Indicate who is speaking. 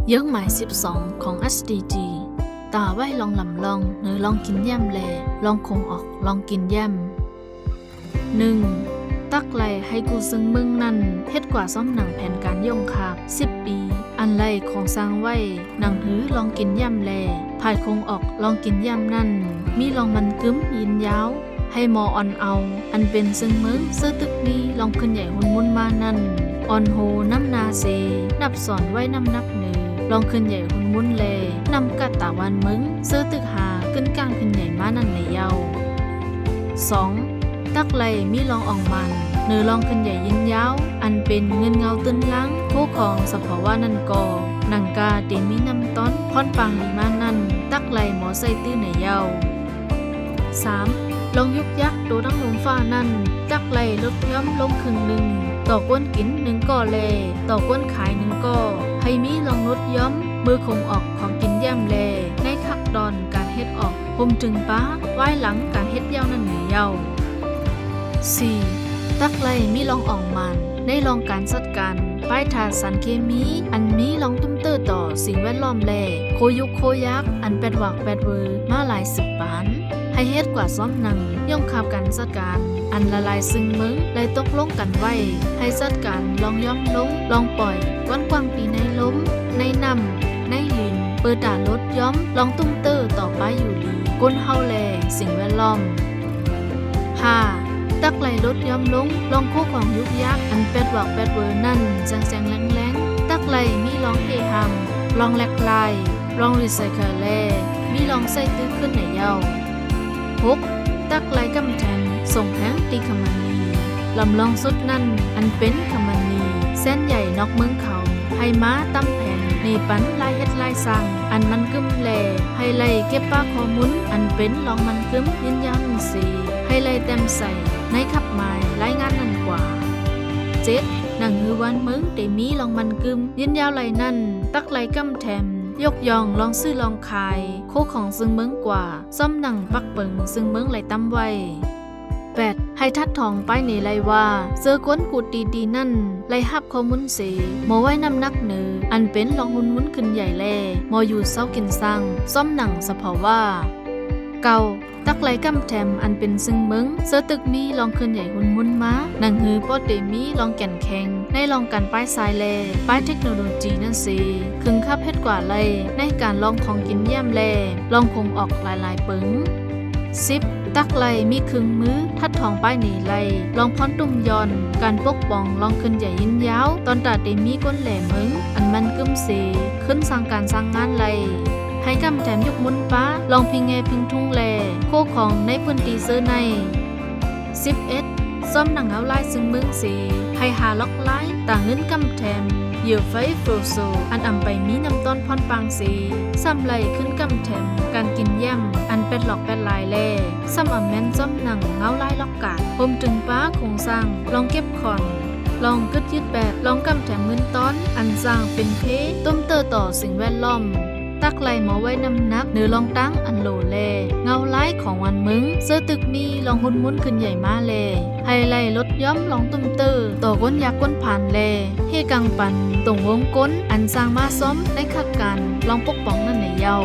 Speaker 1: เยื่อหมาย12ของ SDG ตาไว้ลองลำลองหรือลองกินแย้มแลลองคงออกลองกินแย้ม 1. ตักไหลให้กูซึ่งมึงนั่นเฮ็ดกว่าซ้อมหนังแผนการย่งคาบ10 ปีอันไล่ของสร้างไว้หนังหือลองกินแย้มแลภายคงออกลองกินแย้มนั่นมีลองมันกึ้มยินยาวให้มออ่อนเอาอันเป็นซึ่งมึงเสื้อตึกนี้ลองขึ้นใหญ่หุ่นมุนมานั่นอ่อนโหน้ำนาเซนับสอนไว้น้ำนักเหนือลองขึ้นใหญ่หุ่นมุนเลนำกัดตาวันมึงเสื้อตึกหาขึ้นกลางขึ้นใหญ่มานั่นในเยา 2. ตักไหลมีลองอ่องมันเนื้อลองขึ้นใหญ่ยินยาวอันเป็นเงินเงาตื้นล้างคู่ของสภาวะนันกอหนังกาเตมีน้ำต้นพอนปังดีมานั่นตักไหลหมอใส่ตื้อในเยา 3. ลองยุกยักโดดังลมฟ้านั่นตักไหลลดย่อมลงครึ่งหนึ่งต่อก้นกิน1ก่อเลต่อก้นขาย1ก่อให้มีลองลดย่อมมือคงออกของกินแย้มแลในคักดอนการเฮ็ดออกผมจึงป้าไว้หลังการเฮ็ดยาวนั่นเหนือเยา 4. ตักไหลมีลองอ่องมันในลองการจัดการป้ายทาสารเคมีอันมีลองตุ้มเตอร์ต่อสิ่งแวดล้อมแลโคยุกโคยักอันแปดวักแปดเวอร์มาหลาย10 ปานให้เฮ็ดกว่าซ้อมหนังย่อมขับการจัดการอันละลายซึ่งมึงได้ตกลงกันไว้ให้จัดการลองย่อมลงลองปล่อยวันกว้างปีในล้มในนำในลินเปิดด่าลดย่อมลองตุ้มเตอร์ต่อไปอยู่ดีก้นเฮาแลสิ่งแวดล้อม 5. ตักไหลลดย่อมลงลองคู่ของยุกยักอันแปดวักแปดเวอร์นั่นแจงแรงตักไหลมีลองเฮฮัมลองแลกลายลองรีไซเคิลแลมีลองใส่ตื้อขึ้นในเย้า 6. ตักไหลกำแทนส่งแห้งตีขมันนีลำลองสุดนั่นอันเป็นขมันนีเส้นใหญ่นอกเมืองเขาให้ม้าตั้มแผ่นในปันลายเฮ็ดลายสั่งอันมันกึมแลให้ไล่เก็บป้าข้อมุนอันเป็นลองมันกึมยินยาวสีให้ไล่เต็มใส่ในขับหมายรายงานนั่นกว่า 7. หนังหือวันมึงเตมีลองมันกึมยินยาวไหลนั่นตักไหลกำแถมยกยองลองซื้อลองขายโคของซึ่งเมืองกว่าซ่อมหนังปักเปิงซึ่งเมืองไหลตั้มไว้ 8. ให้ทัดทองไปในไรว่าเสื้อก้นกูดีนั่นไล่หับข้อมุนเสมอไว้น้ำนักเหนืออันเป็นลองหุ่นมุนขึ้นใหญ่แลมออยู่เศร้ากินซังซ่อมหนังสะเพาว่าเก่าตักไหลกำแถมอันเป็นซึ่งเมืองเสื้อตึกมีลองขึ้นใหญ่หุ่นมุนม้าหนังหือปอดเดมีลองแก่นแข็งในลองการป้ายสายแลป้ายเทคโนโลยีนั่นสิคึงคับเฮ็ดกว่าเลยในการลองของกินเยี่ยมแลลองคงออกหลายๆปึง 10. ตักไหลมีครึ่งมือทัดทองป้ายหนีไหลลองพอนตุ้มยอนการปกป้องลองขึ้นใหญ่ยินยาวตอนตาเดมีก้นแหลมมึงอันมันกึมเสขึ้นสร้างการสร้างงานไหลให้กำแถมยกมุนป้าลองพิงแงพิงทุ่งแลโคของในพื้นที่เสื้อใน 11. ซ่อมหนังเอาไล่ซึ่งมึงเสให้หาล็อกไล่ต่างเงินกำแถมเหยื่อไฟโฟรโซอันอ่ำไปมีน้ำต้นพอนปังสีซ้ำไหลขึ้นกำแถมการกินแย้มอันเป็ดหลอกเป็ดลายแล่ซ้ำอ่ำแม่นจ้อมหนังเงาไล่ล็อกกาดผมจึงป้าคงสร้างลองเก็บขอนลองกึดยึดแบบลองกำแถมเงินต้นอันสร้างเป็นเพต้มเตอต่อสิ่งแวดล้อมตักไหลหมอไว้น้ำนักเนื้อลองตั้งอันโหลแลเงาไล่ของวันมึงเสื้อตึกมีลองหุ่นมุนขึ้นใหญ่มาแลให้ไล่ลดย่อมลองตุ้มเตอต่อก้นยักษ์ก้นผ่านแลเฮกังปันตรงวงก้นอันสร้างมาซ้อมในขัดกันลองปกป้องนั่นในเยา